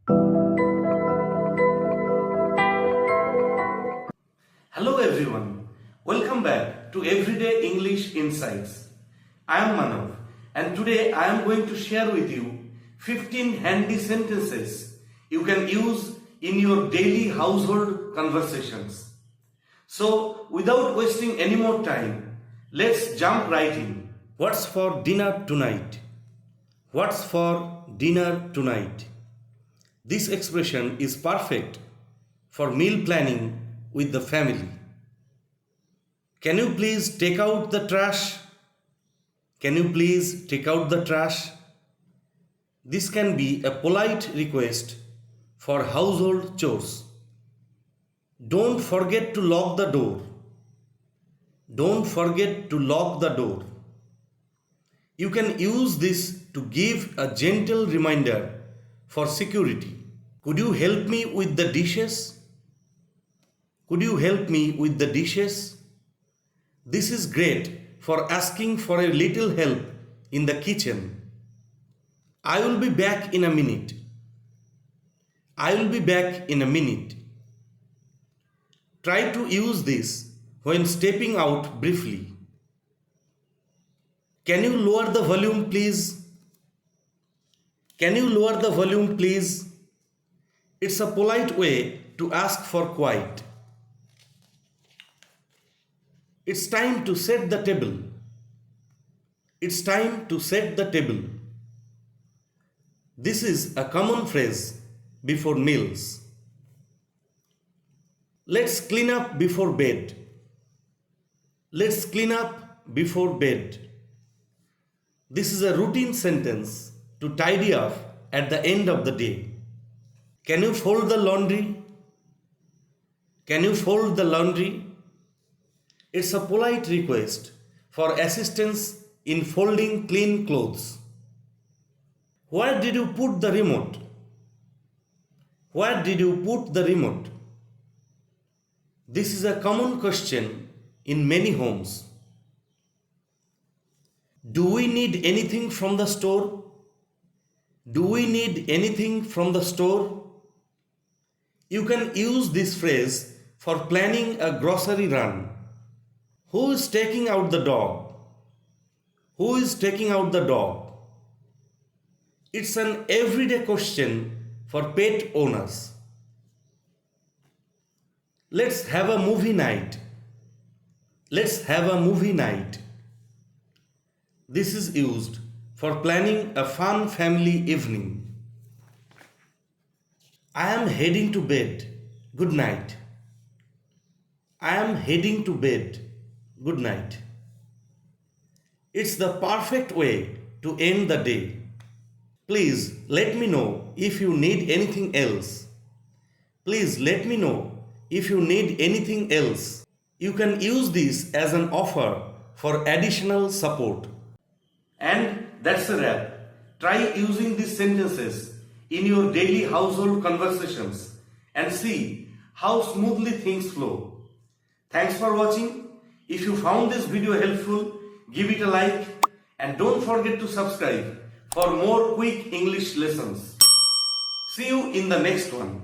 Hello everyone, welcome back to Everyday English Insights. I am Manav and today I am going to share with you 15 handy sentences you can use in your daily household conversations. So without wasting any more time, let's jump right in. What's for dinner tonight? What's for dinner tonight? This expression is perfect for meal planning with the family. Can you please take out the trash? Can you please take out the trash? This can be a polite request for household chores. Don't forget to lock the door. Don't forget to lock the door. You can use this to give a gentle reminder for security. Could you help me with the dishes? Could you help me with the dishes? This is great for asking for a little help in the kitchen. I will be back in a minute. I will be back in a minute. Try to use this when stepping out briefly. Can you lower the volume, please? Can you lower the volume, please? It's a polite way to ask for quiet. It's time to set the table. It's time to set the table. This is a common phrase before meals. Let's clean up before bed. Let's clean up before bed. This is a routine sentence to tidy up at the end of the day. Can you fold the laundry? Can you fold the laundry? It's a polite request for assistance in folding clean clothes. Where did you put the remote? Where did you put the remote? This is a common question in many homes. Do we need anything from the store? Do we need anything from the store? You can use this phrase for planning a grocery run. Who is taking out the dog? Who is taking out the dog? It's an everyday question for pet owners. Let's have a movie night. Let's have a movie night. This is used for planning a fun family evening. I am heading to bed. Good night. I am heading to bed. Good night. It's the perfect way to end the day. Please let me know if you need anything else. Please let me know if you need anything else. You can use this as an offer for additional support. And that's a wrap. Try using these sentences in your daily household conversations and see how smoothly things flow. Thanks for watching. If you found this video helpful, give it a like and don't forget to subscribe for more quick English lessons. See you in the next one.